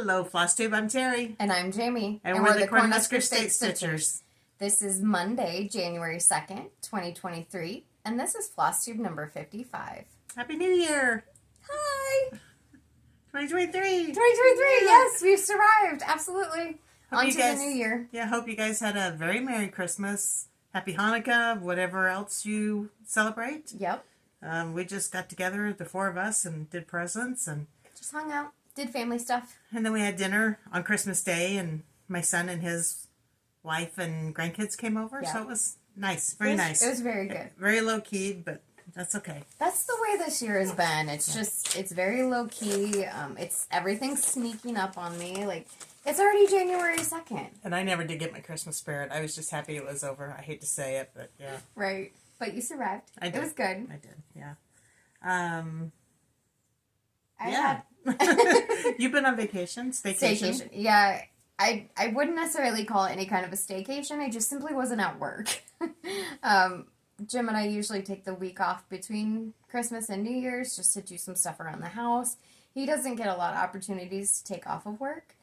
Hello, Flosstube. I'm Terri. And I'm Jamie. And we're the Cornhusker State Stitchers. This is Monday, January 2nd, 2023. And this is Flosstube number 55. Happy New Year. Hi. 2023. 2023, yes, we've survived. Absolutely. On to the new year. Yeah, hope you guys had a very Merry Christmas. Happy Hanukkah, whatever else you celebrate. Yep. We just got together, the four of us, and did presents. And just hung out. Did family stuff. And then we had dinner on Christmas Day, and my son and his wife and grandkids came over, so it was nice, very nice. It was very good. Very low-key, but that's okay. That's the way this year has been. It's just, it's very low-key. Everything's sneaking up on me. Like, it's already January 2nd. And I never did get my Christmas spirit. I was just happy it was over. I hate to say it, but yeah. Right. But you survived. I did. It was good. I did, yeah. You've been on vacation? Staycation? Yeah. I wouldn't necessarily call it any kind of a staycation. I just simply wasn't at work. Jim and I usually take the week off between Christmas and New Year's just to do some stuff around the house. He doesn't get a lot of opportunities to take off of work.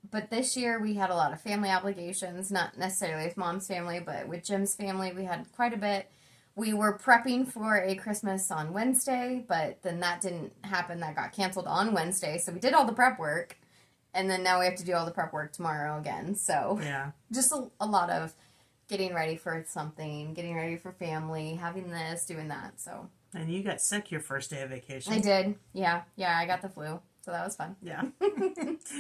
But this year we had a lot of family obligations, not necessarily with Mom's family, but with Jim's family we had quite a bit. We were prepping for a Christmas on Wednesday, but then that didn't happen. That got canceled on Wednesday, so we did all the prep work, and then now we have to do all the prep work tomorrow again. So yeah, just a lot of getting ready for something, getting ready for family, having this, doing that. So. And you got sick your first day of vacation. I did. Yeah, I got the flu, so that was fun. Yeah.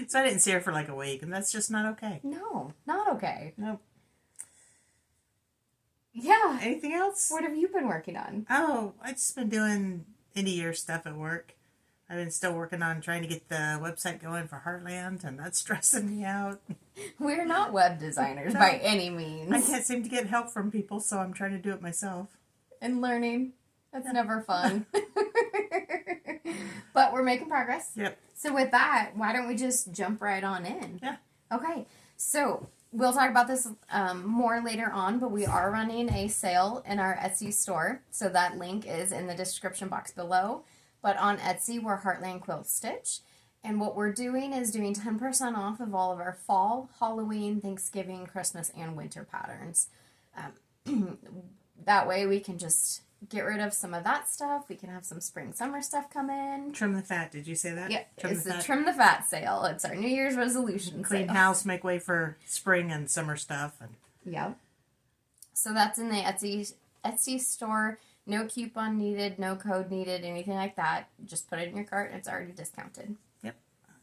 So I didn't see her for like a week, and that's just not okay. No, not okay. Nope. Yeah. Anything else? What have you been working on? Oh, I've just been doing end-of-year stuff at work. I've been still working on trying to get the website going for Heartland, and that's stressing me out. We're not web designers by any means. I can't seem to get help from people, so I'm trying to do it myself. And learning. That's never fun. But we're making progress. Yep. So with that, why don't we just jump right on in? Yeah. Okay. So we'll talk about this more later on, but we are running a sale in our Etsy store. So that link is in the description box below. But on Etsy, we're Heartland Quilt Stitch. And what we're doing is doing 10% off of all of our fall, Halloween, Thanksgiving, Christmas, and winter patterns. That way we can just get rid of some of that stuff. We can have some spring, summer stuff come in. Trim the fat. Did you say that? Yeah, it's the Trim the Fat sale. It's our New Year's resolution Clean sale. house, make way for spring and summer stuff. And Yep. So that's in the Etsy store. No coupon needed, no code needed, anything like that. Just put it in your cart and it's already discounted. Yep.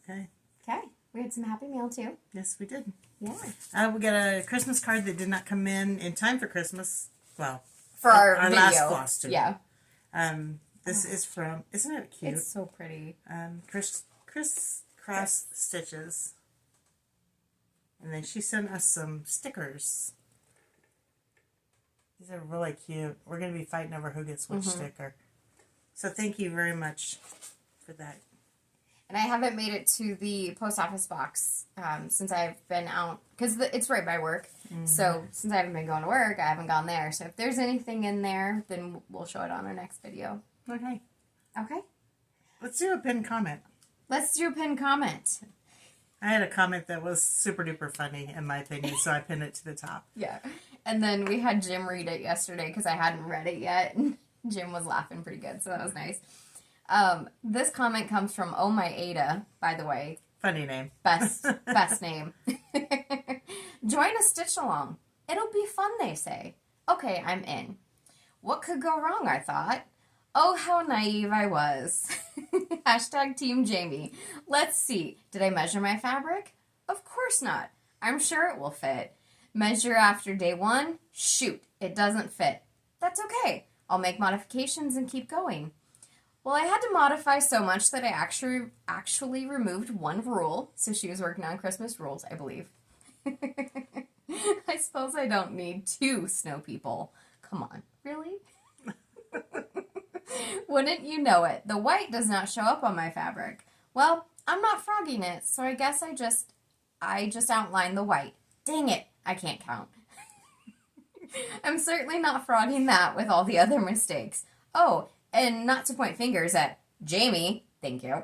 Okay. Okay. We had some Happy Mail too. Yes, we did. Yeah. We got a Christmas card that did not come in time for Christmas. Well, for our video. last Flosstube. Yeah. This is from, isn't it cute? It's so pretty. Crisscross Stitches. And then she sent us some stickers. These are really cute. We're going to be fighting over who gets which sticker. So thank you very much for that. And I haven't made it to the post office box since I've been out, because it's right by work. So since I haven't been going to work, I haven't gone there. So if there's anything in there, then we'll show it on our next video. Okay. Okay. Let's do a pinned comment. Let's do a pinned comment. I had a comment that was super duper funny, in my opinion, so I pinned it to the top. Yeah. And then we had Jim read it yesterday because I hadn't read it yet. Jim was laughing pretty good, so that was nice. This comment comes from Oh My Ada, by the way. Funny name. Best name. Join a stitch along. It'll be fun, they say. Okay, I'm in. What could go wrong, I thought. Oh, how naive I was. Hashtag Team Jamie. Let's see. Did I measure my fabric? Of course not. I'm sure it will fit. Measure after day 1. Shoot, it doesn't fit. That's okay. I'll make modifications and keep going. Well, I had to modify so much that I actually removed one rule. So she was working on Christmas rules, I believe. I suppose I don't need 2 snow people. Come on, really? Wouldn't you know it? The white does not show up on my fabric. Well, I'm not frogging it, so I guess I just outlined the white. Dang it, I can't count. I'm certainly not frogging that with all the other mistakes. Oh, and not to point fingers at Jamie, Thank you.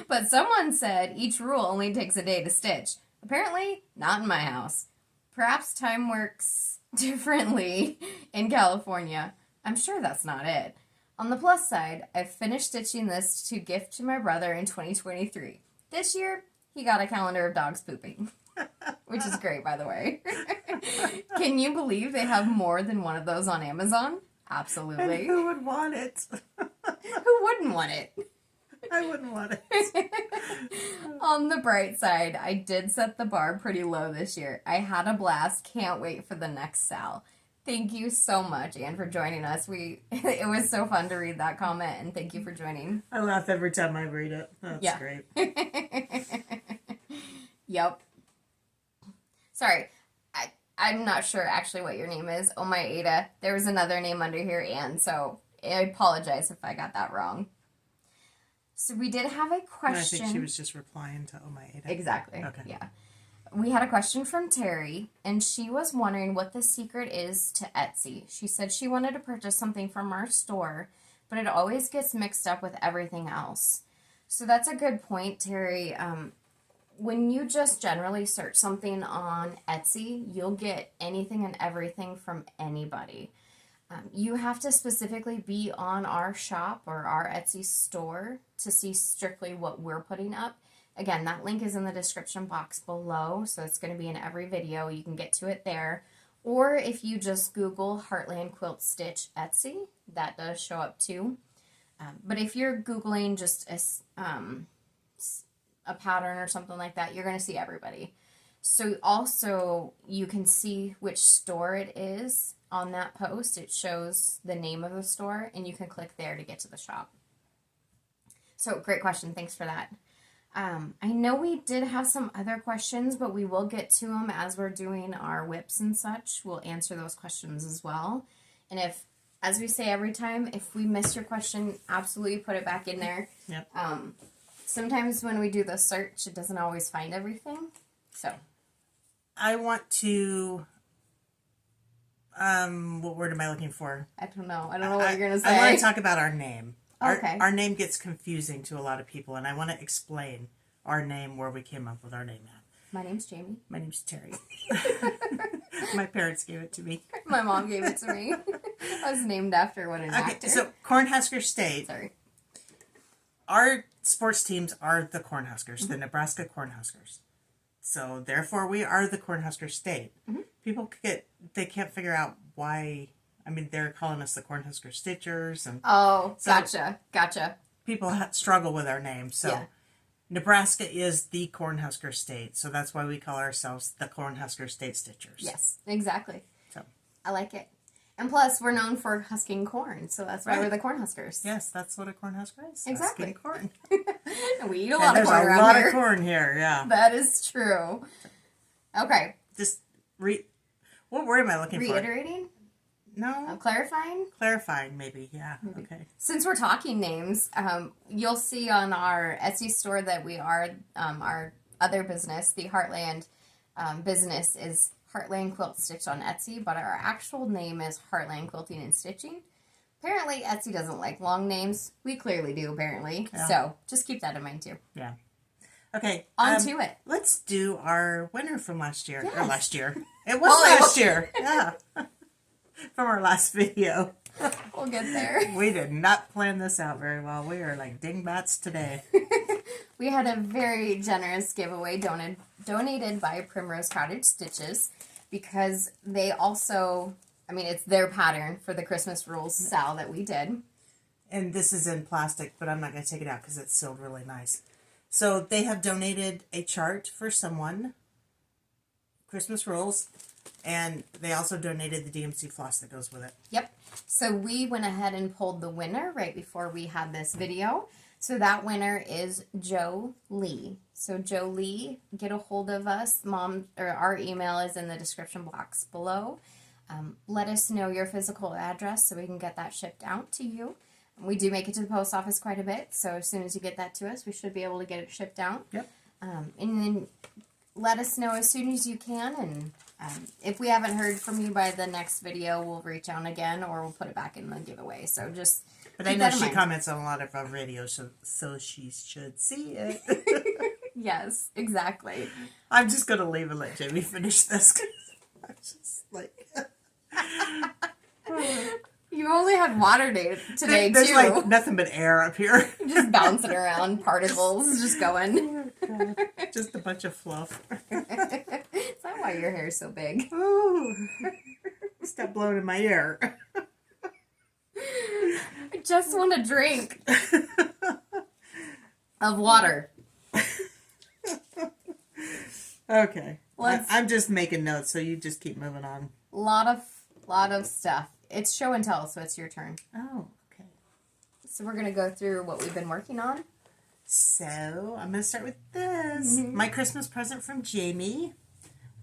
But someone said each rule only takes a day to stitch. Apparently, not in my house. Perhaps time works differently in California. I'm sure that's not it. On the plus side, I've finished stitching this to gift to my brother in 2023. This year, he got a calendar of dogs pooping. Which is great, by the way. Can you believe they have more than one of those on Amazon? Absolutely. And who would want it? Who wouldn't want it? I wouldn't want it. On the bright side, I did set the bar pretty low this year. I had a blast. Can't wait for the next Sal. Thank you so much, Anne, for joining us. It was so fun to read that comment, and thank you for joining. I laugh every time I read it. That's great. Yep. Sorry, I'm not sure actually what your name is. Oh my Ada. There was another name under here, Anne, so I apologize if I got that wrong. So we did have a question. I think she was just replying to Oh My Ada. Exactly. Okay. Yeah. We had a question from Terry, and she was wondering what the secret is to Etsy. She said she wanted to purchase something from our store, but it always gets mixed up with everything else. So that's a good point, Terry. When you just generally search something on Etsy, you'll get anything and everything from anybody. You have to specifically be on our shop or our Etsy store to see strictly what we're putting up. Again, that link is in the description box below, so it's going to be in every video. You can get to it there. Or if you just Google Heartland Quilt Stitch Etsy, that does show up too. But if you're Googling just a pattern or something like that, you're going to see everybody. So also, you can see which store it is on that post. It shows the name of the store, and you can click there to get to the shop. So, great question. Thanks for that. I know we did have some other questions, but we will get to them as we're doing our whips and such. We'll answer those questions as well. And if, as we say every time, if we miss your question, absolutely put it back in there. Yep. Sometimes when we do the search, it doesn't always find everything. So, I want to, what word am I looking for? I don't know. I don't know what you're going to say. I want to talk about our name. Okay. Our name gets confusing to a lot of people, and I want to explain our name, where we came up with our name at. My name's Jamie. My name's Terry. My parents gave it to me. My mom gave it to me. I was named after an actor. So, Cornhusker State. Sorry. Our sports teams are the Cornhuskers, the Nebraska Cornhuskers. So, therefore, we are the Cornhusker State. People they can't figure out why. I mean, they're calling us the Cornhusker Stitchers. And oh, so gotcha. People struggle with our name. So, yeah. Nebraska is the Cornhusker State. So, that's why we call ourselves the Cornhusker State Stitchers. Yes, exactly. So, I like it. And plus, we're known for husking corn, so that's why we're the Cornhuskers. Yes, that's what a Cornhusker is. Exactly. Husking corn. We eat a lot of corn around here. There's a lot of corn here, yeah. That is true. Okay. Just what word am I looking for? Reiterating? No. Clarifying? Clarifying, maybe. Yeah. Maybe. Okay. Since we're talking names, you'll see on our Etsy store that we are our other business, the Heartland business, is Heartland Quilt Stitch on Etsy, but our actual name is Heartland Quilting and Stitching. Apparently, Etsy doesn't like long names. We clearly do, apparently. Yeah. So just keep that in mind, too. Yeah. Okay. On to it. Let's do our winner from last year. Yes. Or last year. It was last year. Yeah. From our last video. We'll get there. We did not plan this out very well. We are like dingbats today. We had a very generous giveaway donated by Primrose Cottage Stitches, because they also, I mean, it's their pattern for the Christmas Rules Sal that we did. And this is in plastic, but I'm not going to take it out because it's sealed really nice. So they have donated a chart for someone, Christmas Rules, and they also donated the DMC floss that goes with it. Yep. So we went ahead and pulled the winner right before we had this video. So that winner is Joe Lee. So Joe Lee, get a hold of us. Our email is in the description box below. Let us know your physical address so we can get that shipped out to you. We do make it to the post office quite a bit, so as soon as you get that to us, we should be able to get it shipped out. Yep. And then let us know as soon as you can, and if we haven't heard from you by the next video, we'll reach out again, or we'll put it back in the giveaway. So just But I know she comments on a lot of our videos, so she should see it. Yes, exactly. I'm just going to leave and let Jamie finish this. 'Cause I'm just like... You only had water day today, There's too. like nothing but air up here. Just bouncing around, particles just going. Oh, God. Just a bunch of fluff. Is that why your hair's so big? Ooh. Stop blowing in my ear. I just want a drink of water. Okay. I'm just making notes, so you just keep moving on. Lot of stuff. It's show and tell, so it's your turn. Oh, okay. So we're going to go through what we've been working on. So, I'm going to start with this. Mm-hmm. My Christmas present from Jamie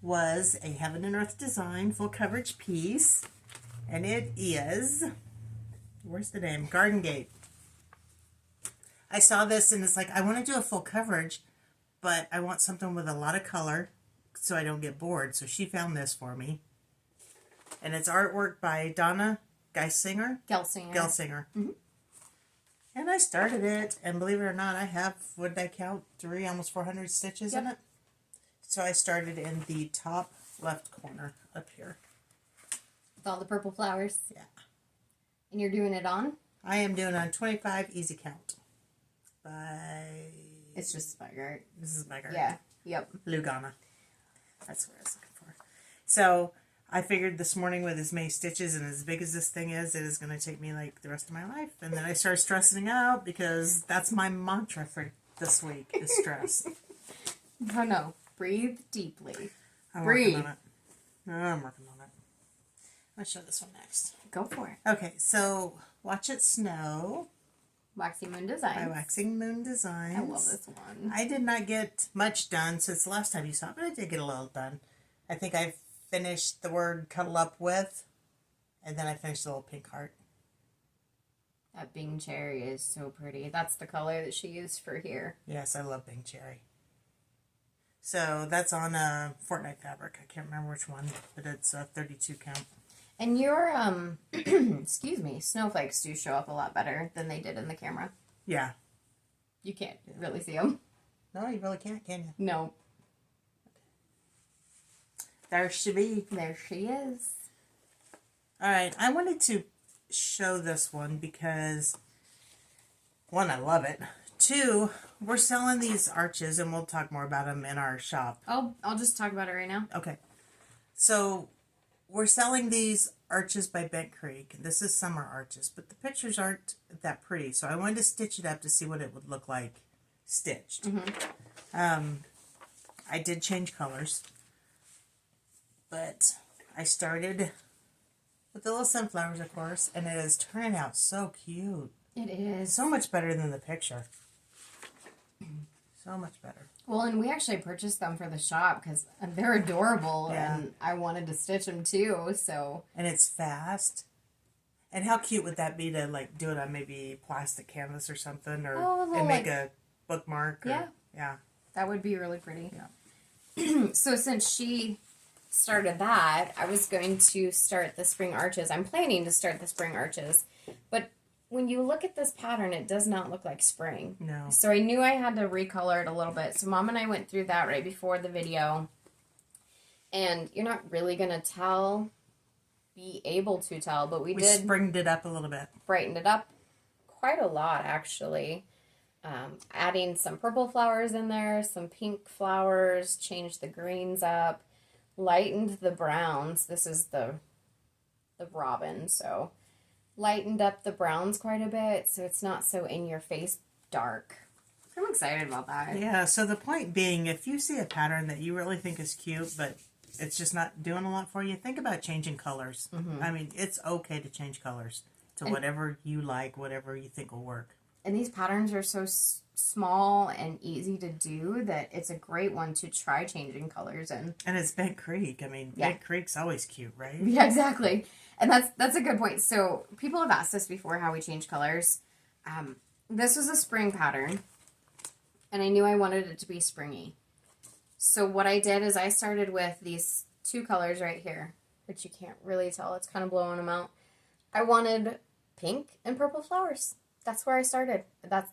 was a Heaven and Earth design full coverage piece. And it is, where's the name? Garden Gate. I saw this and it's like, I want to do a full coverage, but I want something with a lot of color so I don't get bored. So she found this for me. And it's artwork by Donna Gelsinger. Mm-hmm. And I started it, and believe it or not, I have, what did I count? Almost 400 stitches in it. So I started in the top left corner up here. With all the purple flowers? Yeah. And you're doing it on? I am doing on 25 easy count. It's just Spygart. This is Spygart. Yeah. Yep. Lugana. That's what I was looking for. So I figured this morning with as many stitches and as big as this thing is, it is going to take me like the rest of my life. And then I started stressing out because that's my mantra for this week, is stress. Oh no. Breathe deeply. Working on it. I'm working on it. I'll show this one next. Go for it. Okay, so Watch It Snow. Waxing Moon Designs. By Waxing Moon Designs. I love this one. I did not get much done since the last time you saw it, but I did get a little done. I think I finished the word cuddle up with, and then I finished the little pink heart. That Bing Cherry is so pretty. That's the color that she used for here. Yes, I love Bing Cherry. So that's on a Fortnite fabric. I can't remember which one, but it's a 32 count. And your, excuse me, snowflakes do show up a lot better than they did in the camera. Yeah. You can't really see them. No, you really can't, can you? No. There she be. There she is. All right, I wanted to show this one because, one, I love it. Two, we're selling these arches, and we'll talk more about them in our shop. I'll just talk about it right now. Okay. So, we're selling these arches by Bent Creek. This is summer arches, but the pictures aren't that pretty, so I wanted to stitch it up to see what it would look like stitched. Mm-hmm. I did change colors, but I started with the little sunflowers, of course, and it is turning out so cute. It is. So much better than the picture. So much better. Well, and we actually purchased them for the shop because they're adorable, and I wanted to stitch them too, so. And it's fast. And how cute would that be to, like, do it on maybe plastic canvas or something, or and make a bookmark? Or, yeah. That would be really pretty. Yeah. So since she started that, I was going to start the spring arches. I'm planning to start the spring arches, but when you look at this pattern, it does not look like spring. No. So I knew I had to recolor it a little bit. So Mom and I went through that right before the video. And you're not really going to be able to tell, but we did. Springed it up a little bit. Brightened it up quite a lot, actually. Adding some purple flowers in there, some pink flowers, changed the greens up, lightened the browns. This is the robin, so lightened up the browns quite a bit, so it's not so in-your-face dark. I'm excited about that. Yeah, so the point being, if you see a pattern that you really think is cute, but it's just not doing a lot for you, think about changing colors. Mm-hmm. I mean, it's okay to change colors to whatever you like, whatever you think will work. And these patterns are so small and easy to do that it's a great one to try changing colors in. And it's Bent Creek. I mean, Bent Creek's always cute, right? Yeah, exactly. And that's a good point. So people have asked us before how we change colors. This was a spring pattern, and I knew I wanted it to be springy. So what I did is I started with these two colors right here, which you can't really tell. It's kind of blowing them out. I wanted pink and purple flowers. That's where I started.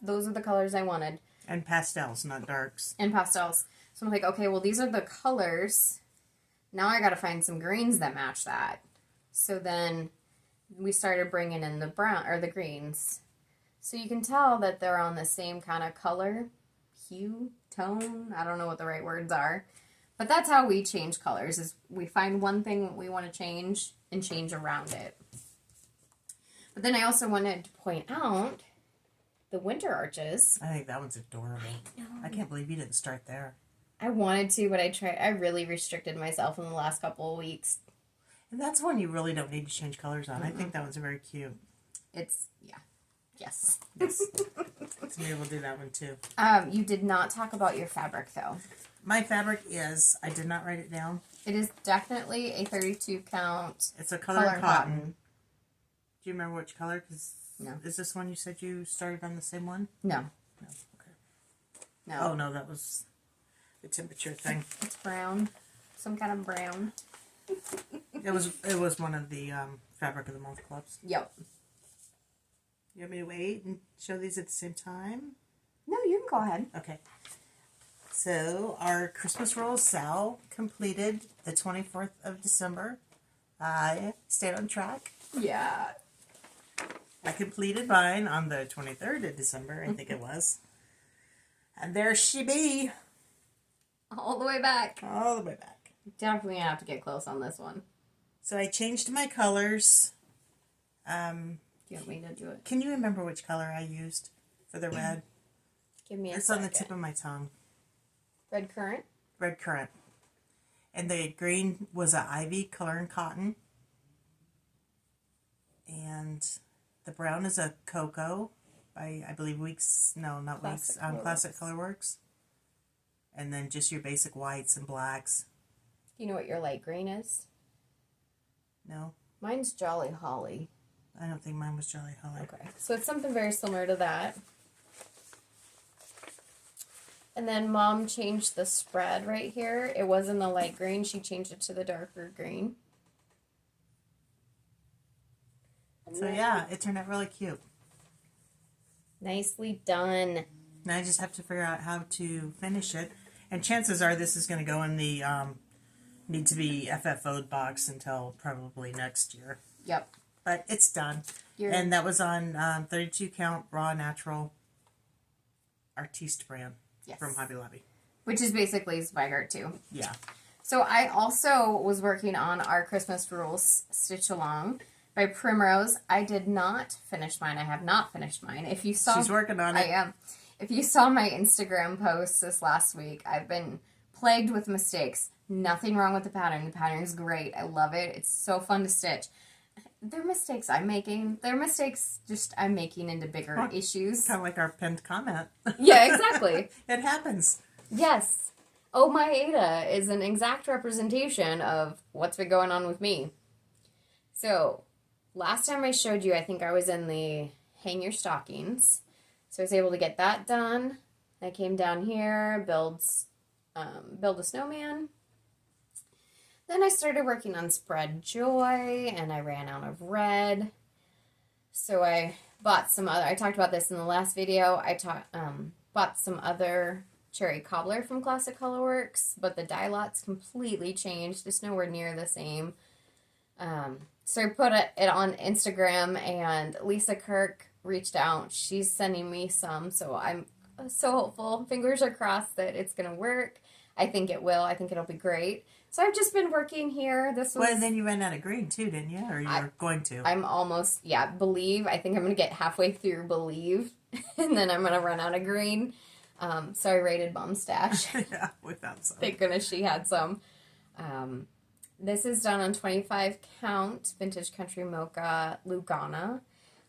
Those are the colors I wanted. And pastels, not darks. And pastels. So I'm like, okay, well, these are the colors. Now I got to find some greens that match that. So then we started bringing in the brown or the greens. So you can tell that they're on the same kind of color, hue, tone. I don't know what the right words are. But that's how we change colors, is we find one thing we want to change and change around it. But then I also wanted to point out the winter arches. I think that one's adorable. I know. I can't believe you didn't start there. I wanted to, but I really restricted myself in the last couple of weeks. And that's one you really don't need to change colors on. I think that one's very cute. Yes. Yes. So maybe we'll do that one too. You did not talk about your fabric, though. My fabric is, I did not write it down. It is definitely a 32 count. It's a color cotton. Do you remember which color? No. Is this one you said you started on the same one? No. No. Okay. No. Oh, no, that was the temperature thing. It's brown. Some kind of brown. It was one of the Fabric of the Month clubs. Yep. You want me to wait and show these at the same time? No, you can go ahead. Okay. So, our Christmas roll Sal completed the 24th of December. I stayed on track. Yeah. I completed mine on the 23rd of December, I think it was. And there she be. All the way back. All the way back. Definitely gonna have to get close on this one. So I changed my colors. Do you want me to do it? Can you remember which color I used for the red? Give me a It's second. on the tip of my tongue. Red currant? Red currant. And the green was a ivy color and cotton. And the brown is a cocoa by, I believe, Classic Colorworks. And then just your basic whites and blacks. Do you know what your light green is? No, Mine's Jolly Holly. I don't think mine was Jolly Holly. Okay. So it's something very similar to that. And then Mom changed the spread right here. It was in the light green. She changed it to the darker green. So yeah, it turned out really cute. Nicely done. Now I just have to figure out how to finish it. And chances are this is going to go in the need to be FFO'd box until probably next year. Yep. But it's done. And that was on 32 count raw natural artiste brand from Hobby Lobby. Which is basically Zweigart too. Yeah. So I also was working on our Christmas Rules Stitch Along by Primrose. I did not finish mine. I have not finished mine. If you saw, she's working on it. I am. If you saw my Instagram posts this last week, I've been plagued with mistakes. Nothing wrong with the pattern. The pattern is great. I love it. It's so fun to stitch. They're mistakes I'm making. They're mistakes just I'm making into bigger issues. Kind of like our pinned comment. Yeah, exactly. It happens. Yes. Oh, my Ada is an exact representation of what's been going on with me. So, last time I showed you, I think I was in the hang your stockings. So I was able to get that done. I came down here, build a snowman. Then I started working on Spread Joy, and I ran out of red. So I bought some other, I talked about this in the last video, I bought some other cherry cobbler from Classic Colorworks, but the dye lot's completely changed. It's nowhere near the same. So I put it on Instagram, and Lisa Kirk reached out. She's sending me some, so I'm so hopeful. Fingers are crossed that it's going to work. I think it will. I think it'll be great. So I've just been working here. Well, and then you ran out of green too, didn't you? Or you were going to? I'm almost, Believe. I think I'm going to get halfway through Believe, and then I'm going to run out of green. So I raided Mom's stash. Yeah, we found some. Thank goodness she had some. This is done on 25 count Vintage Country Mocha Lugana.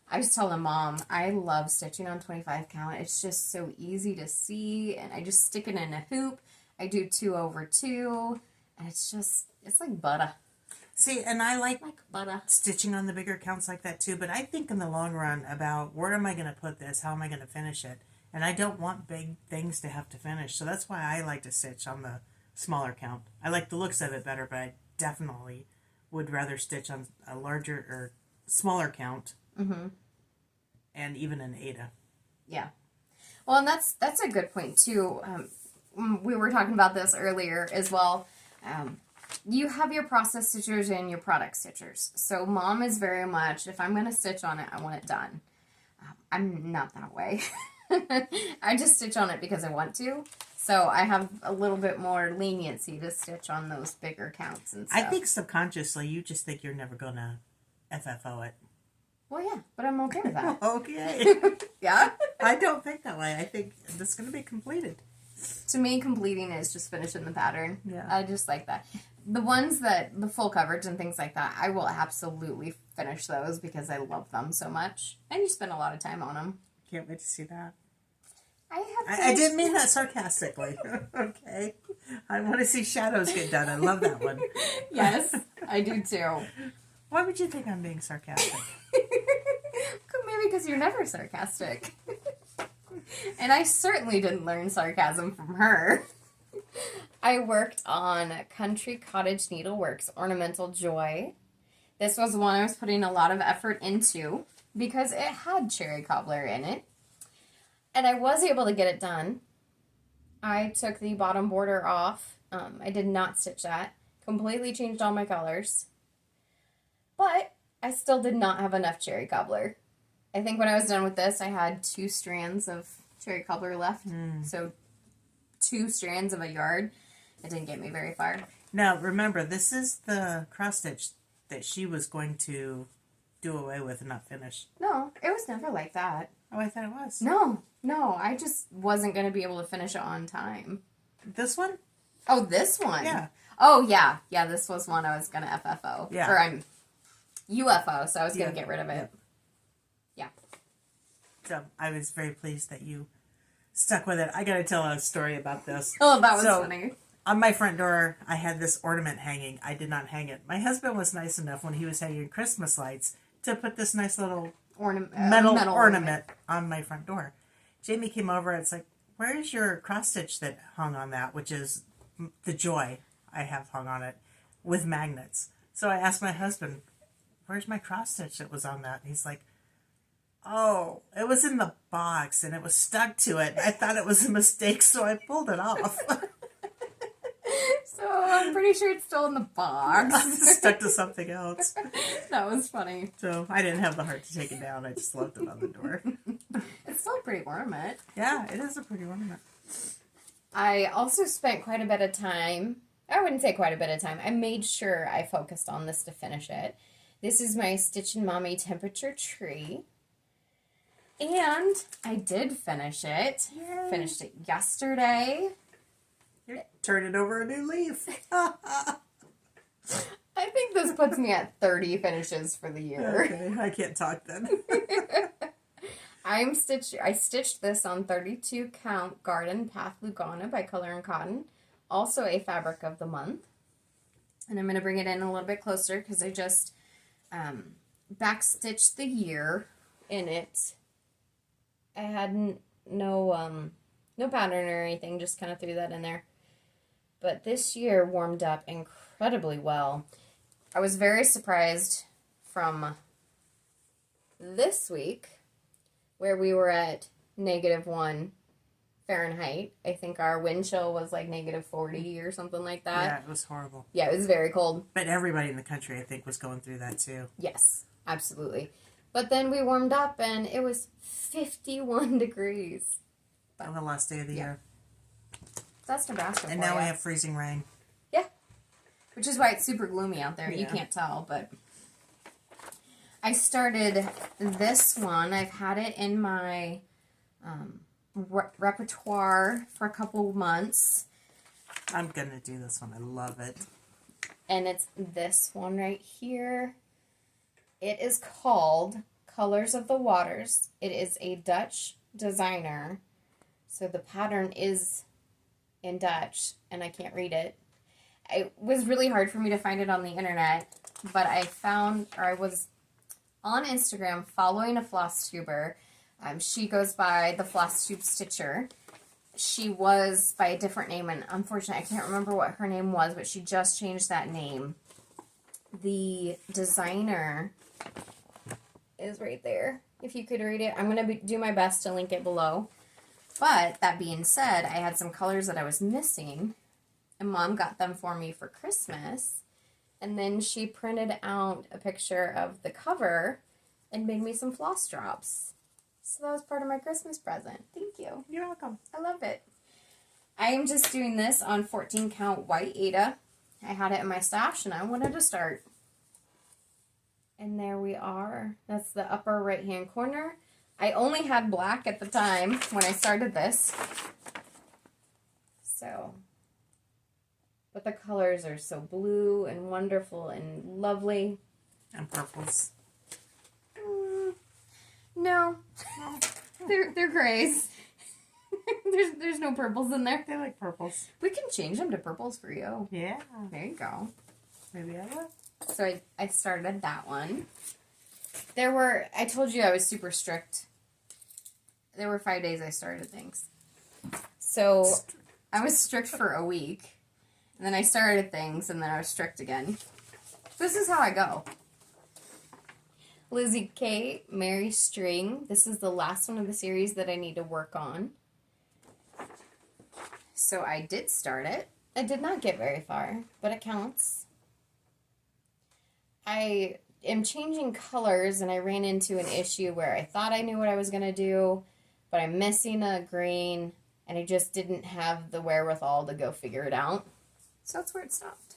I just told them, Mom, I love stitching on 25 count. It's just so easy to see, and I just stick it in a hoop. I do 2 over 2, and it's like butter. See, and I like butter. Stitching on the bigger counts like that too, but I think in the long run about where am I going to put this? How am I going to finish it? And I don't want big things to have to finish, so that's why I like to stitch on the smaller count. I like the looks of it better, but I definitely would rather stitch on a larger or smaller count and even an Ada. Yeah. Well, and that's a good point, too. We were talking about this earlier as well. You have your process stitchers and your product stitchers. So Mom is very much, if I'm going to stitch on it, I want it done. I'm not that way. I just stitch on it because I want to. So I have a little bit more leniency to stitch on those bigger counts and stuff. I think subconsciously you just think you're never going to FFO it. Well, yeah, but I'm okay with that. Okay. Yeah? I don't think that way. I think it's going to be completed. To me, completing is just finishing the pattern. Yeah. I just like that. The ones that, the full coverage and things like that, I will absolutely finish those because I love them so much. And you spend a lot of time on them. Can't wait to see that. I didn't mean that sarcastically. Okay. I want to see shadows get done. I love that one. Yes, I do too. Why would you think I'm being sarcastic? Maybe because you're never sarcastic. And I certainly didn't learn sarcasm from her. I worked on Country Cottage Needleworks Ornamental Joy. This was one I was putting a lot of effort into because it had cherry cobbler in it. And I was able to get it done. I took the bottom border off. I did not stitch that. Completely changed all my colors. But I still did not have enough cherry cobbler. I think when I was done with this, I had 2 strands of cherry cobbler left. So 2 strands of a yard. It didn't get me very far. Now, remember, this is the cross stitch that she was going to do away with and not finish. No, it was never like that. Oh, I thought it was. No, I just wasn't going to be able to finish it on time. This one? Oh, this one? Yeah. Oh, yeah. Yeah, this was one I was going to FFO. Yeah. Or I'm UFO, so I was going to get rid of it. Yeah. So, I was very pleased that you stuck with it. I got to tell a story about this. Oh, that was funny. On my front door, I had this ornament hanging. I did not hang it. My husband was nice enough when he was hanging Christmas lights to put this nice little metal ornament on my front door. Jamie came over and it's like, where's your cross stitch that hung on that, which is the joy I have hung on it with magnets. So I asked my husband, where's my cross stitch that was on that? And he's like, oh, it was in the box and it was stuck to it. I thought it was a mistake, so I pulled it off. So I'm pretty sure it's still in the box. Stuck to something else. That was funny. So I didn't have the heart to take it down. I just left it on the door. It's still a pretty ornament. Yeah, it is a pretty ornament. I also spent quite a bit of time. I wouldn't say quite a bit of time. I made sure I focused on this to finish it. This is my Stitchin' Mommy Temperature Tree. And I did finish it. Yay. Finished it yesterday. You're turning over a new leaf. I think this puts me at 30 finishes for the year. Okay, I can't talk then. I stitched this on 32 count Garden Path Lugana by Color and Cotton. Also a fabric of the month. And I'm going to bring it in a little bit closer because I just backstitched the year in it. I had no pattern or anything, just kind of threw that in there. But this year warmed up incredibly well. I was very surprised from this week, where we were at -1 Fahrenheit. I think our wind chill was like -40 or something like that. Yeah, it was horrible. Yeah, it was very cold. But everybody in the country, I think, was going through that too. Yes, absolutely. But then we warmed up and it was 51 degrees. On the last day of the year. That's Nebraska. And now we have freezing rain. Yeah. Which is why it's super gloomy out there. Yeah. You can't tell, but I started this one. I've had it in my repertoire for a couple months. I'm going to do this one. I love it. And it's this one right here. It is called Colors of the Waters. It is a Dutch designer. So the pattern is in Dutch, and I can't read it. It was really hard for me to find it on the internet, but I was on Instagram following a Flosstuber. She goes by the Flosstube Stitcher. She was by a different name, and unfortunately I can't remember what her name was, but she just changed that name. The designer is right there. if you could read it. I'm going to do my best to link it below. But that being said, I had some colors that I was missing, and Mom got them for me for Christmas. And then she printed out a picture of the cover and made me some floss drops. So that was part of my Christmas present. Thank you. You're welcome. I love it. I am just doing this on 14 count white Aida. I had it in my stash and I wanted to start. And there we are. That's the upper right hand corner. I only had black at the time when I started this. So, but the colors are so blue and wonderful and lovely. And purples. No, they're grays. there's no purples in there. They like purples. We can change them to purples for you. Yeah. There you go. Maybe I will. So I started that one. I told you I was super strict. There were 5 days I started things. So I was strict for a week. And then I started things and then I was strict again. This is how I go. Lizzie K, Mary String. This is the last one of the series that I need to work on. So I did start it. I did not get very far, but it counts. I am changing colors, and I ran into an issue where I thought I knew what I was going to do, but I'm missing a green, and I just didn't have the wherewithal to go figure it out. So that's where it stopped.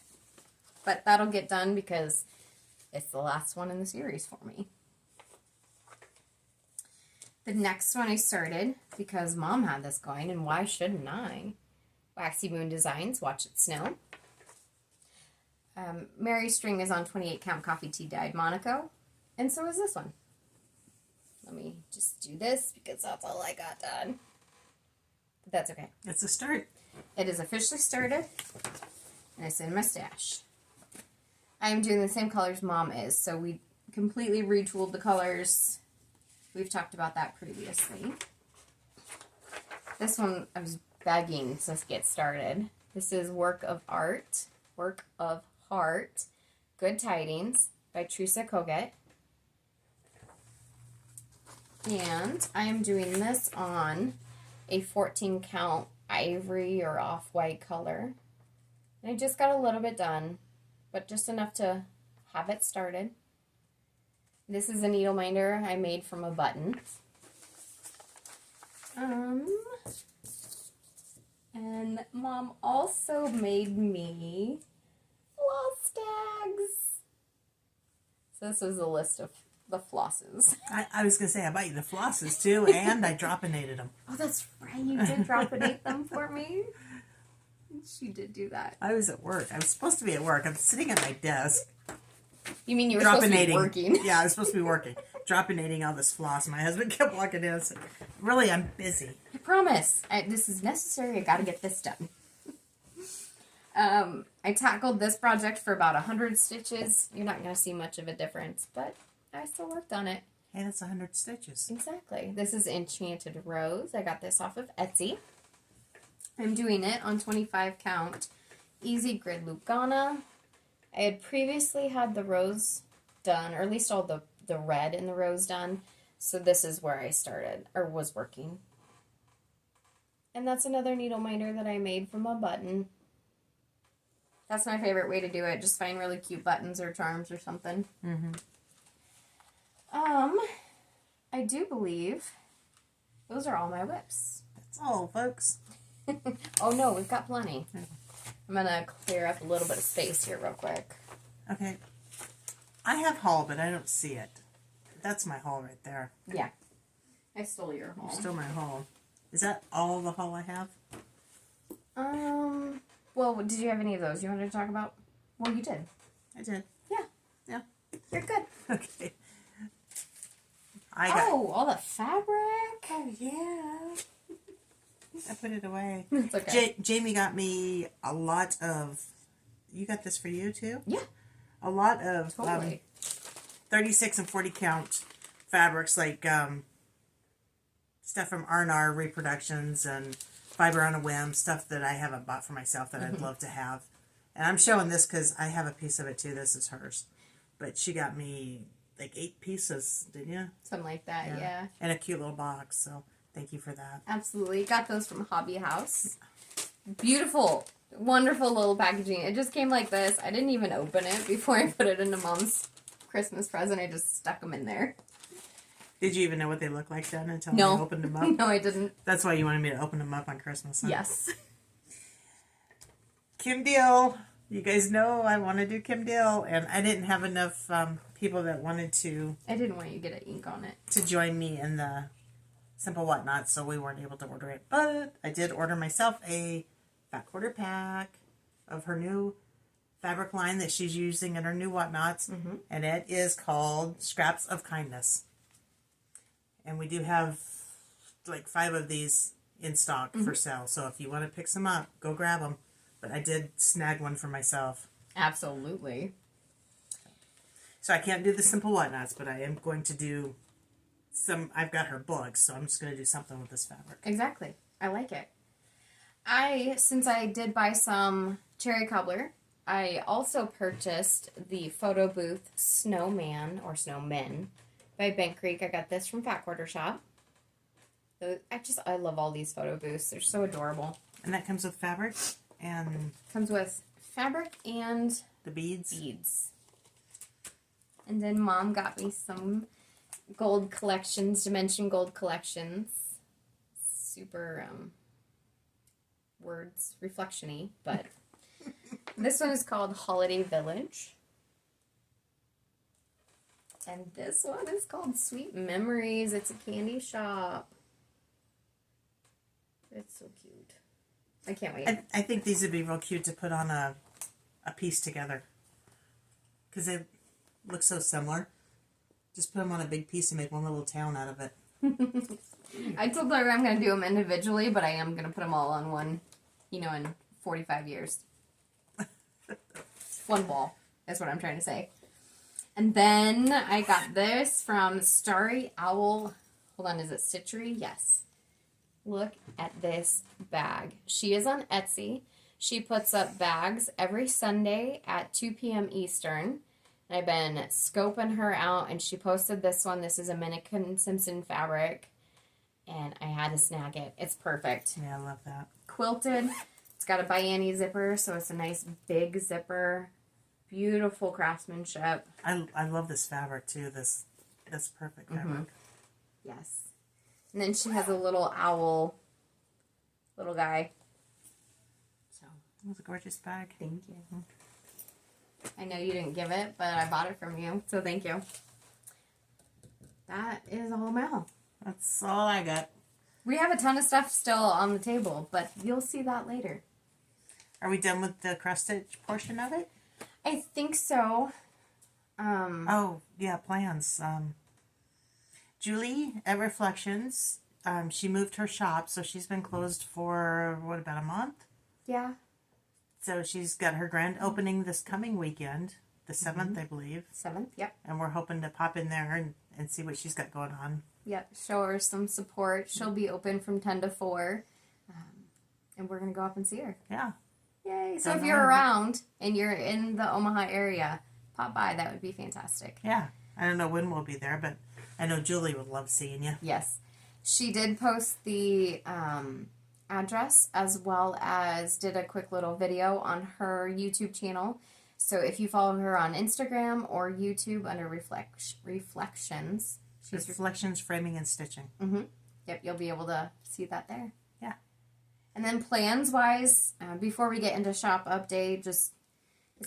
But that'll get done because it's the last one in the series for me. The next one I started because Mom had this going, and why shouldn't I? Waxy Moon Designs, Watch It Snow. Mary String is on 28 count coffee tea dyed Monaco, and so is this one. Let me just do this because that's all I got done. But that's okay. It's a start. It is officially started, and it's in my stash. I am doing the same colors Mom is, so we completely retooled the colors. We've talked about that previously. This one I was begging to get started. This is Work of Art, Work of Heart, Good Tidings by Teresa Koget. And I am doing this on a 14 count ivory or off-white color. And I just got a little bit done, but just enough to have it started. This is a needle minder I made from a button. And Mom also made me floss tags. So this was a list of the flosses. I was going to say, I bought you the flosses too, and I dropinated them. Oh, that's right. You did dropinate them for me. She did do that. I was at work. I was supposed to be at work. I'm sitting at my desk. You mean you were supposed to be working? Yeah, I was supposed to be working. Dropinating all this floss. My husband kept walking in and said, really, I'm busy. I promise. This is necessary. I got to get this done. I tackled this project for about 100 stitches. You're not going to see much of a difference, but I still worked on it. Hey, that's 100 stitches. Exactly. This is Enchanted Rose. I got this off of Etsy. I'm doing it on 25 count Easy Grid Loop Ghana. I had previously had the rose done, or at least all the red in the rose done. So this is where I started, or was working. And that's another needle minder that I made from a button. That's my favorite way to do it. Just find really cute buttons or charms or something. Mm-hmm. I do believe those are all my whips. That's all, folks. Oh no, we've got plenty. I'm going to clear up a little bit of space here real quick. Okay. I have haul, but I don't see it. That's my haul right there. Yeah. I stole your haul. Still my haul. Is that all the haul I have? Well, did you have any of those you wanted to talk about? Well, you did. I did. Yeah. Yeah. You're good. Okay. All the fabric. Oh, yeah. I put it away. It's okay. Jamie got me a lot of... You got this for you, too? Yeah. A lot of Totally. 36 and 40 count fabrics, like stuff from R&R Reproductions and Fiber on a Whim, stuff that I haven't bought for myself that I'd love to have. And I'm showing this because I have a piece of it, too. This is hers. But she got me like 8 pieces, didn't you? Something like that, yeah. And a cute little box, so thank you for that. Absolutely. Got those from Hobby House. Beautiful, wonderful little packaging. It just came like this. I didn't even open it before I put it into Mom's Christmas present. I just stuck them in there. Did you even know what they looked like then until No. you opened them up? No, I didn't. That's why you wanted me to open them up on Christmas, huh? Yes. Kim Deal. You guys know I want to do Kim Deal, and I didn't have enough people that wanted to I didn't want you to get an ink on it. to join me in the Simple Whatnot, so we weren't able to order it. But I did order myself a fat quarter pack of her new fabric line that she's using in her new Whatnots, and it is called Scraps of Kindness. And we do have like 5 of these in stock for sale, so if you want to pick some up, go grab them. But I did snag one for myself. Absolutely. So I can't do the Simple Whatnots, but I am going to do some. I've got her books, so I'm just going to do something with this fabric. Exactly. I like it. Since I did buy some cherry cobbler, I also purchased the photo booth Snowman or Snowmen by Bank Creek. I got this from Fat Quarter Shop. I love all these photo booths. They're so adorable. And that comes with fabric and Comes with fabric and the beads. And then Mom got me some gold collections, Dimension Gold collections. Super words reflection-y, but this one is called Holiday Village. And this one is called Sweet Memories. It's a candy shop. It's so cute. I can't wait. I think these would be real cute to put on a piece together. Because they look so similar. Just put them on a big piece and make one little town out of it. I told her I'm going to do them individually, but I am going to put them all on one, in 45 years. One ball, is what I'm trying to say. And then I got this from Starry Owl. Hold on, is it Citry? Yes. Look at this bag. She is on Etsy. She puts up bags every Sunday at 2 p.m. Eastern. And I've been scoping her out, and she posted this one. This is a Minnikin Simpson fabric. And I had to snag it. It's perfect. Yeah, I love that. Quilted. It's got a Bianni zipper, so it's a nice big zipper. Beautiful craftsmanship. I love this fabric too. This perfect fabric. Yes. And then she has a little owl, little guy. So It was a gorgeous bag. thank you. I know you didn't give it, but I bought it from you, so thank you. That is all mail. That's all I got. We have a ton of stuff still on the table, but you'll see that later. Are we done with the cross stitch portion of it? I think so. Oh, yeah, plans. Julie at Reflections, she moved her shop, so she's been closed for, about a month? Yeah. So she's got her grand opening this coming weekend, the 7th, I believe. 7th, yep. And we're hoping to pop in there and see what she's got going on. Yep, show her some support. She'll be open from 10 to 4. And we're going to go up and see her. Yeah. Yay. So Don't if know you're her. around and you're in the Omaha area, pop by. That would be fantastic. Yeah. I don't know when we'll be there, but I know Julie would love seeing you. Yes. She did post the address as well as did a quick little video on her YouTube channel. So if you follow her on Instagram or YouTube under Reflections, Reflections, Framing, and Stitching. Yep, you'll be able to see that there. Yeah. And then plans-wise, before we get into shop update, it's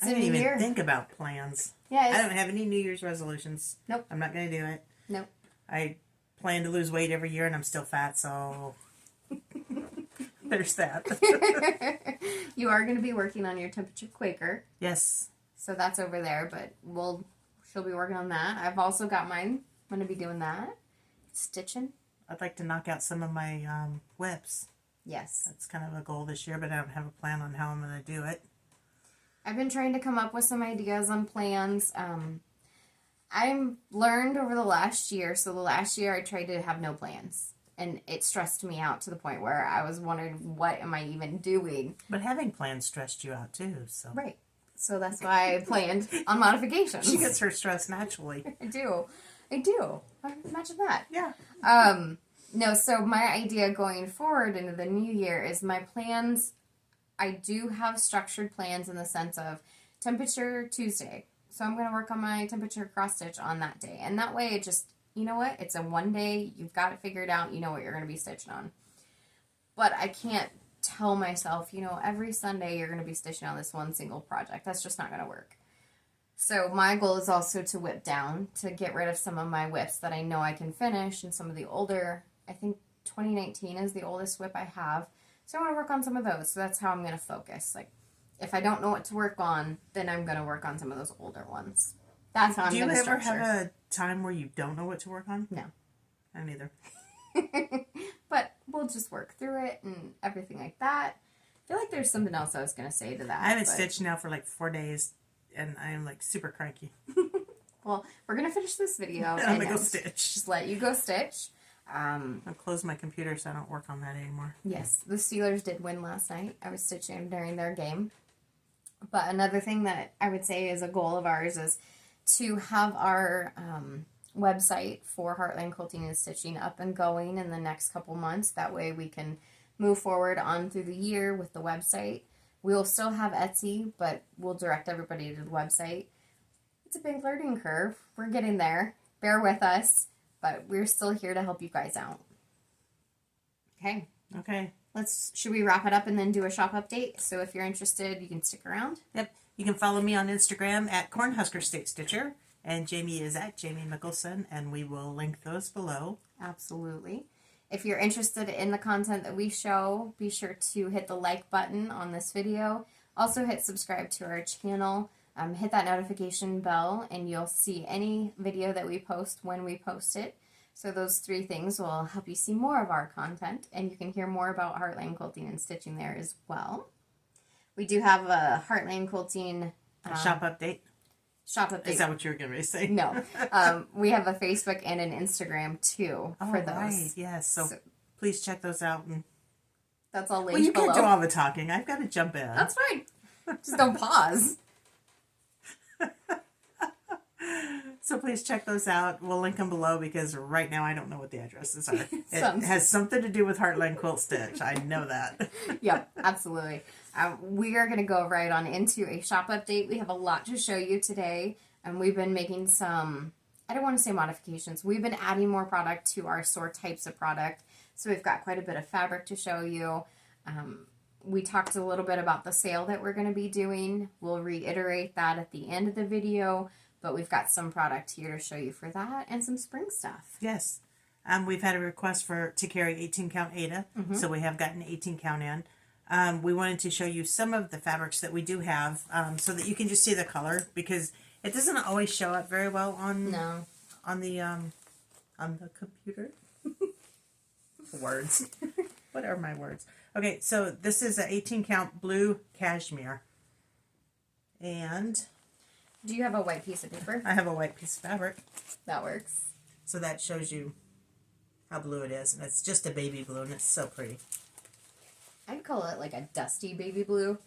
I a didn't new even year. think about plans. Yeah, I don't have any New Year's resolutions. Nope. I'm not going to do it. Nope. I plan to lose weight every year, and I'm still fat, so there's that. You are going to be working on your temperature Quaker, Yes. so that's over there, but she'll be working on that. I've also got mine. I'm going to be doing that. Stitching. I'd like to knock out some of my whips. Yes. That's kind of a goal this year, but I don't have a plan on how I'm going to do it. I've been trying to come up with some ideas on plans. I've learned over the last year, so the last year I tried to have no plans. And it stressed me out to the point where I was wondering, what am I even doing? But having plans stressed you out too, so. Right. So that's why I planned on modifications. She gets her stress naturally. I do. Imagine that. Yeah. No, so my idea going forward into the new year is my plans. I do have structured plans in the sense of temperature Tuesday. So I'm going to work on my temperature cross stitch on that day. And that way it just, you know what? It's a one day. You've got it figured out. You know what you're going to be stitching on. But I can't tell myself, every Sunday you're going to be stitching on this one single project. That's just not going to work. So my goal is also to whip down, to get rid of some of my whips that I know I can finish, and some of the older, I think 2019 is the oldest whip I have. So I want to work on some of those. So that's how I'm going to focus. Like, if I don't know what to work on, then I'm going to work on some of those older ones. That's how I'm going to structure. Do you ever have a time where you don't know what to work on? No. I neither. But we'll just work through it and everything like that. I feel like there's something else I was going to say to that. I haven't stitched now for like 4 days, and I am like super cranky. Well, we're going to finish this video. I'm going to go stitch. Just let you go stitch. I'll close my computer so I don't work on that anymore. Yes, the Steelers did win last night. I was stitching during their game. But another thing that I would say is a goal of ours is to have our website for Heartland Quilting and Stitching up and going in the next couple months. That way we can move forward on through the year with the website. We'll still have Etsy, but we'll direct everybody to the website. It's a big learning curve. We're getting there. Bear with us, but we're still here to help you guys out. Okay. Okay. Should we wrap it up and then do a shop update? So if you're interested, you can stick around. Yep. You can follow me on Instagram at Cornhusker State Stitcher, and Jamie is at Jamie Mickelson, and we will link those below. Absolutely. If you're interested in the content that we show, be sure to hit the like button on this video. Also hit subscribe to our channel. Hit that notification bell, and you'll see any video that we post when we post it. So those 3 things will help you see more of our content, and you can hear more about Heartland Quilting and Stitching there as well. We do have a Heartland Quilting shop update. Shop update. Is that what you were going to say? No. We have a Facebook and an Instagram too for those. Right. Yes. So please check those out. And that's all linked well, you below. can't do all the talking. I've got to jump in. That's fine. Just don't pause. So please check those out. We'll link them below because right now I don't know what the addresses are. It has something to do with Heartland Quilt Stitch. I know that. Yep, absolutely. We are going to go right on into a shop update. We have a lot to show you today, and we've been making some, I don't want to say modifications. We've been adding more product to our store types of product. So we've got quite a bit of fabric to show you. We talked a little bit about the sale that we're going to be doing. We'll reiterate that at the end of the video. But we've got some product here to show you for that and some spring stuff. Yes. We've had a request to carry 18 count Ada. So we have gotten 18 count in. We wanted to show you some of the fabrics that we do have so that you can just see the color because it doesn't always show up very well on the computer. Words. What are my words? Okay, so this is an 18 count blue cashmere. And do you have a white piece of paper? I have a white piece of fabric. That works. So that shows you how blue it is. And it's just a baby blue, and it's so pretty. I'd call it like a dusty baby blue.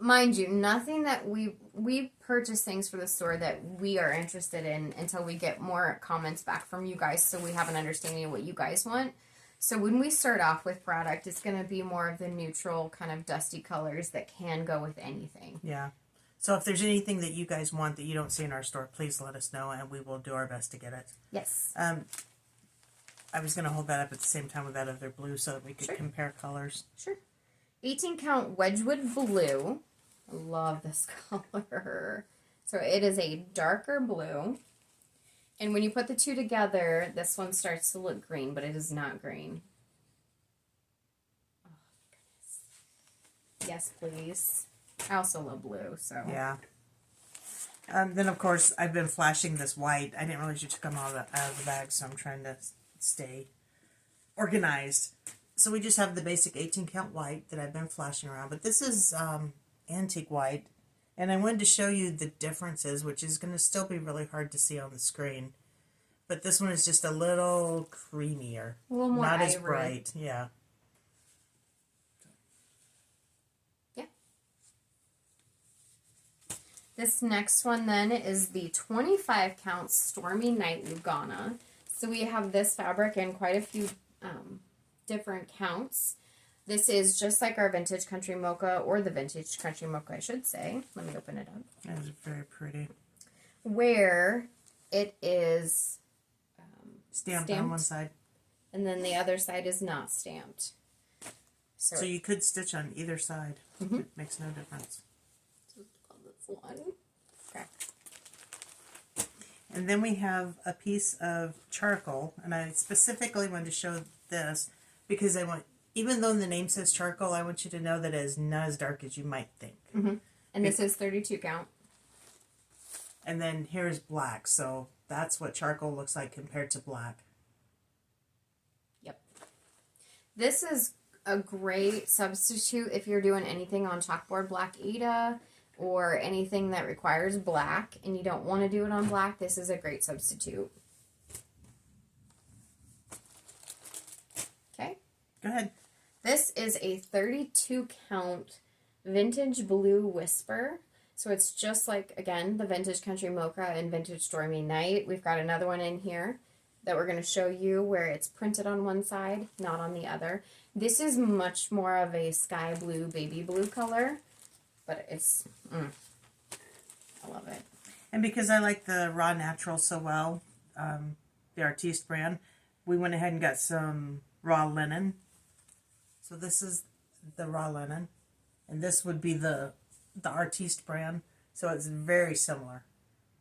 Mind you, nothing that we purchase things for the store that we are interested in until we get more comments back from you guys so we have an understanding of what you guys want. So when we start off with product, it's going to be more of the neutral kind of dusty colors that can go with anything. Yeah. So if there's anything that you guys want that you don't see in our store, please let us know, and we will do our best to get it. Yes. I was going to hold that up at the same time with that other blue so that we could compare colors. Sure. 18 count Wedgwood blue. I love this color. So it is a darker blue. And when you put the two together, this one starts to look green, but it is not green. Oh, my goodness. Yes, please. I also love blue, so. Yeah. Then, of course, I've been flashing this white. I didn't realize you took them out of the bag, so I'm trying to stay organized. So we just have the basic 18 count white that I've been flashing around. But this is antique white. And I wanted to show you the differences, which is going to still be really hard to see on the screen. But this one is just a little creamier. A little more Not ivory. as bright, yeah. Yeah. This next one then is the 25 count Stormy Night Lugana. So we have this fabric in quite a few different counts. This is just like our Vintage Country Mocha, or the Vintage Country Mocha, I should say. Let me open it up. That is very pretty. Where it is stamped on one side. And then the other side is not stamped. So you could stitch on either side. Mm-hmm. It makes no difference. Just love this one. Okay. And then we have a piece of charcoal, and I specifically wanted to show this because I want, even though the name says charcoal, I want you to know that it is not as dark as you might think. Mm-hmm. And this is 32 count. And then here's black, so that's what charcoal looks like compared to black. Yep. This is a great substitute if you're doing anything on chalkboard black Ada or anything that requires black and you don't want to do it on black. This is a great substitute. Okay. Go ahead. This is a 32 count Vintage Blue Whisper. So it's just like, again, the Vintage Country Mocha and Vintage Stormy Night. We've got another one in here that we're going to show you where it's printed on one side, not on the other. This is much more of a sky blue, baby blue color, but it's, I love it. And because I like the Raw Natural so well, the Artiste brand, we went ahead and got some raw linen. So this is the raw linen, and this would be the Artiste brand, so it's very similar.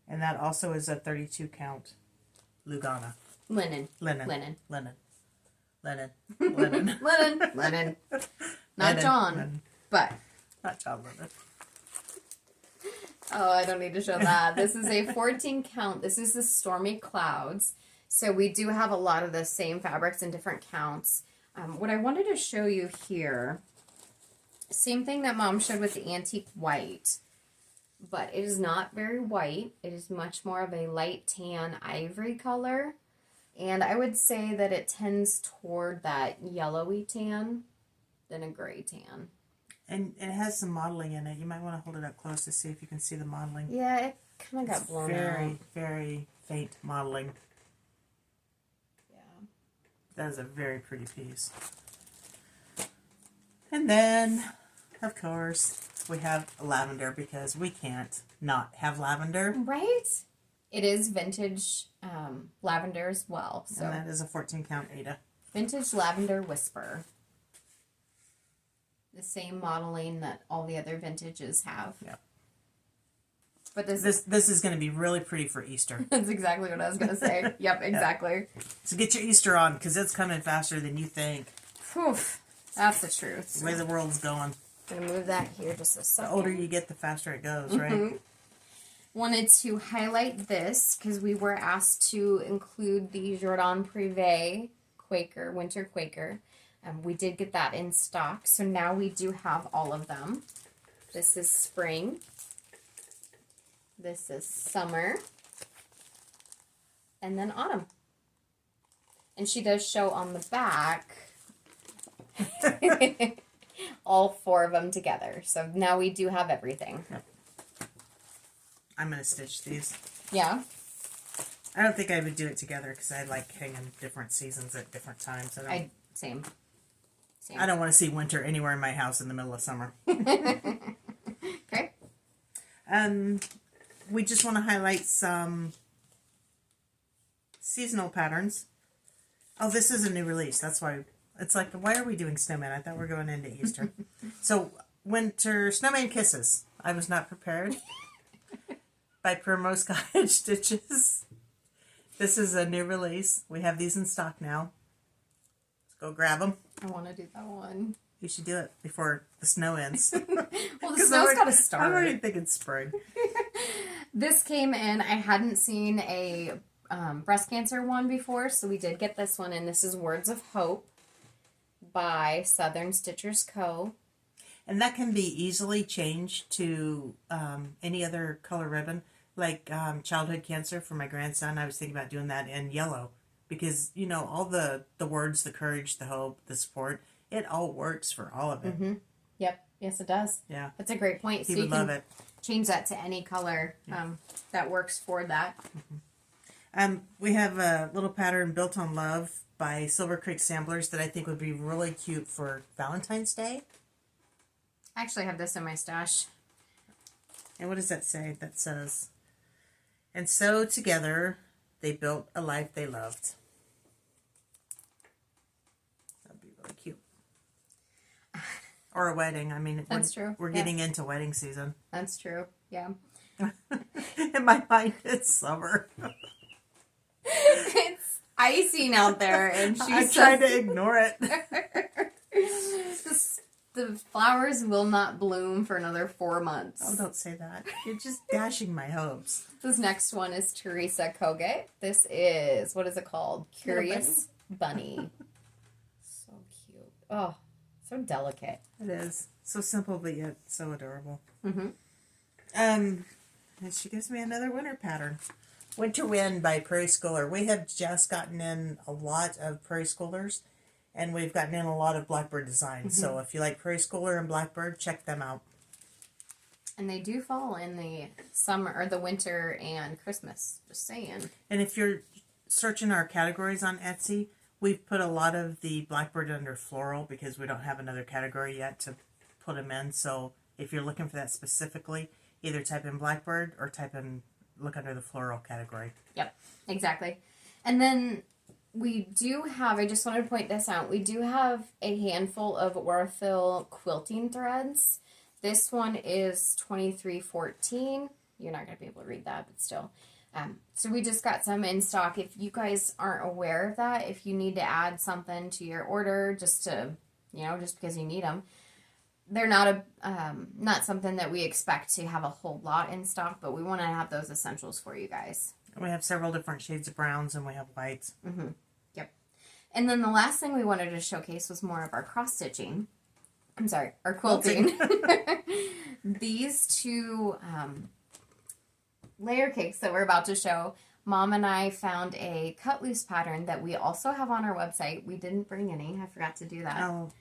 And that also is a 32 count Lugana. Linen. Linen. Linen. Linen. Linen. Linen. Linen. Linen. Not Linen. John, Linen. but. Not John Lennon. Oh, I don't need to show that. This is a 14 count. This is the Stormy Clouds. So we do have a lot of the same fabrics in different counts. What I wanted to show you here, same thing that Mom showed with the antique white, but it is not very white. It is much more of a light tan ivory color. And I would say that it tends toward that yellowy tan than a gray tan. And it has some modeling in it. You might want to hold it up close to see if you can see the modeling. Yeah, it kind of got blown out. Very, very faint modeling. Yeah. That is a very pretty piece. And then, of course, we have lavender because we can't not have lavender. Right? It is vintage lavender as well. So And that is a 14 count Ada. Vintage Lavender Whisper. The same modeling that all the other vintages have. Yeah. But This is going to be really pretty for Easter. that's exactly what I was going to say. Yep, exactly. So get your Easter on because it's coming faster than you think. Whew, that's the truth. The way the world's going. I'm going to move that here just a The second. older you get, the faster it goes, right? Wanted to highlight this because we were asked to include the Jordan Privé Quaker, Winter Quaker. We did get that in stock, so now we do have all of them. This is spring. This is summer. And then autumn. And she does show on the back all four of them together. So now we do have everything. Yep. I'm going to stitch these. Yeah. I don't think I would do it together because I like hanging different seasons at different times. Same. I don't want to see winter anywhere in my house in the middle of summer. Okay. We just want to highlight some seasonal patterns. Oh, this is a new release. That's why it's like, why are we doing snowman? I thought we were going into Easter. So, Winter Snowman Kisses. I was not prepared. By Primrose Cottage Stitches. This is a new release. We have these in stock now. Let's go grab them. I want to do that one. You should do it before the snow ends. Well, the snow's got to start. I'm already thinking spring. This came in. I hadn't seen a breast cancer one before, so we did get this one, and this is Words of Hope by Southern Stitchers Co. And that can be easily changed to any other color ribbon. Like childhood cancer for my grandson, I was thinking about doing that in yellow. Because, you know, all the words, the courage, the hope, the support, it all works for all of it. Mm-hmm. Yep. Yes, it does. Yeah. That's a great point. He so would you can love it. change that to any color that works for that. We have a little pattern, Built on Love, by Silver Creek Samplers, that I think would be really cute for Valentine's Day. I actually have this in my stash. And what does that say? That says, "And so together they built a life they loved." That'd be really cute. Or a wedding. I mean, That's true. We're getting into wedding season. That's true. Yeah. In my mind, it's summer. It's icing out there, and I'm trying to ignore it. The flowers will not bloom for another 4 months. Oh, don't say that. You're just dashing my hopes. This next one is Teresa Koge. This is, what is it called? Curious Bunny. So cute. Oh, so delicate. It is. So simple, but yet so adorable. Mm-hmm. And she gives me another winter pattern. Winter Wind by Prairie Schooler. We have just gotten in a lot of Prairie Schoolers, and we've gotten in a lot of Blackbird designs. Mm-hmm. So if you like Prairie Schooler and Blackbird, check them out. And they do fall in the summer, or the winter and Christmas. Just saying. And if you're searching our categories on Etsy, we've put a lot of the Blackbird under floral because we don't have another category yet to put them in. So if you're looking for that specifically, either type in Blackbird or look under the floral category. Yep, exactly. And then we do have, I just wanted to point this out, we do have a handful of Ortho quilting threads. This one is 2314. You're not going to be able to read that, but still. So we just got some in stock. If you guys aren't aware of that, if you need to add something to your order just to, just because you need them, they're not not something that we expect to have a whole lot in stock, but we want to have those essentials for you guys. We have several different shades of browns, and we have whites. Mm-hmm. Yep. And then the last thing we wanted to showcase was more of our cross-stitching. I'm sorry, our quilting. These two layer cakes that we're about to show, Mom and I found a cut loose pattern that we also have on our website. We didn't bring any. I forgot to do that. Oh.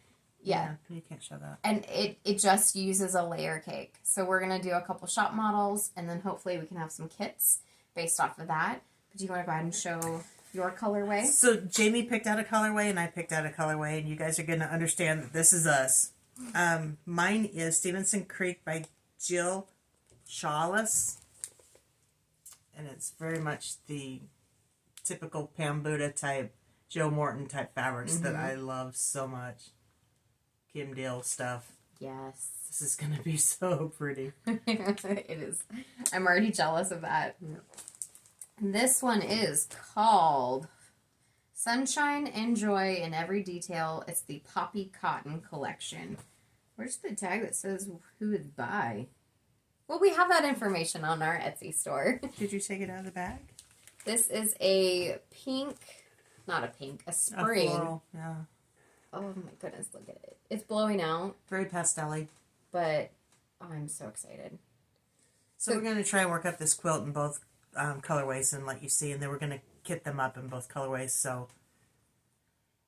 Yeah, you can't show that. And it just uses a layer cake. So we're going to do a couple shop models, and then hopefully we can have some kits based off of that. But do you want to go ahead and show your colorway? So Jamie picked out a colorway, and I picked out a colorway, and you guys are going to understand that this is us. Mine is Stevenson Creek by Jill Shawless. And it's very much the typical Pam Buddha type, Joe Morton type fabrics that I love so much. Kim Deal stuff. Yes. This is going to be so pretty. It is. I'm already jealous of that. Yeah. This one is called Sunshine and Joy in Every Detail. It's the Poppy Cotton Collection. Where's the tag that says who is by? Well, we have that information on our Etsy store. Did you take it out of the bag? This is a pink, not a pink, a spring. A floral, yeah. Oh my goodness, look at it. It's blowing out. Very pastel-y. But I'm so excited. So we're going to try and work up this quilt in both colorways and let you see. And then we're going to kit them up in both colorways. So,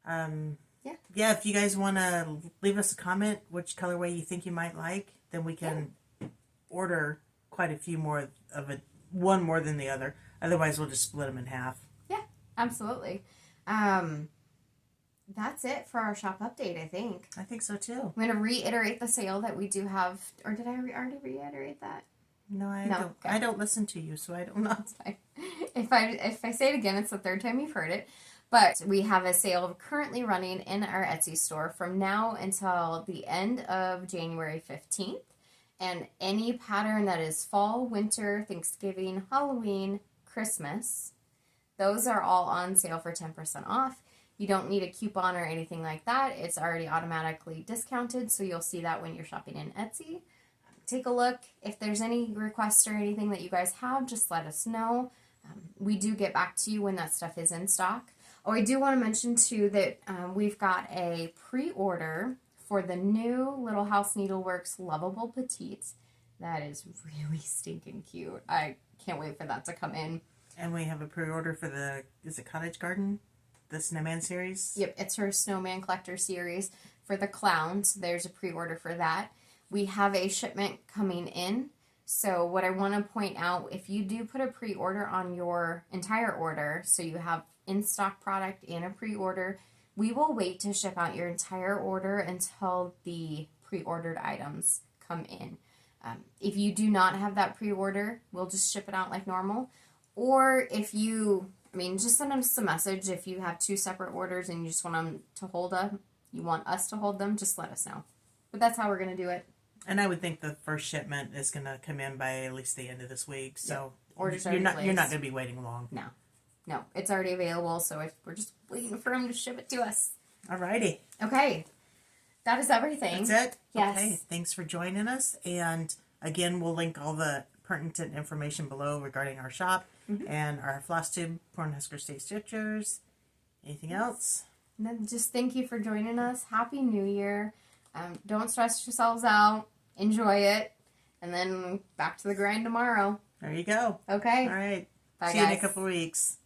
yeah, if you guys want to leave us a comment which colorway you think you might like, then we can order quite a few more of it. One more than the other. Otherwise, we'll just split them in half. Yeah, absolutely. That's it for our shop update, I think. I think so, too. I'm going to reiterate the sale that we do have. Or did I already reiterate that? No, I don't. Okay. I don't listen to you, so I don't know. That's fine. If I say it again, it's the third time you've heard it. But we have a sale currently running in our Etsy store from now until the end of January 15th. And any pattern that is fall, winter, Thanksgiving, Halloween, Christmas, those are all on sale for 10% off. You don't need a coupon or anything like that. It's already automatically discounted, so you'll see that when you're shopping in Etsy. Take a look. If there's any requests or anything that you guys have, just let us know. We do get back to you when that stuff is in stock. Oh, I do want to mention, too, that we've got a pre-order for the new Little House Needleworks Lovable Petite. That is really stinking cute. I can't wait for that to come in. And we have a pre-order for is it Cottage Garden? The Snowman series? Yep, it's her Snowman Collector series for the clowns. There's a pre-order for that. We have a shipment coming in. So what I want to point out, if you do put a pre-order on your entire order, so you have in-stock product and a pre-order, we will wait to ship out your entire order until the pre-ordered items come in. If you do not have that pre-order, we'll just ship it out like normal. Or if you, just send us a message. If you have 2 separate orders and you just want them to hold them, you want us to hold them, just let us know. But that's how we're going to do it. And I would think the first shipment is going to come in by at least the end of this week. So Orders you're not placed. going to be waiting long. No, it's already available. So we're just waiting for them to ship it to us. Alrighty. Okay. That is everything. That's it? Yes. Okay. Thanks for joining us. And again, we'll link all the pertinent information below regarding our shop and our Flosstube Cornhusker State Stitchers. Anything else? And then just thank you for joining us. Happy New Year. Don't stress yourselves out. Enjoy it. And then back to the grind tomorrow. There you go. Okay. All right. Bye, See you in a guys. couple of weeks.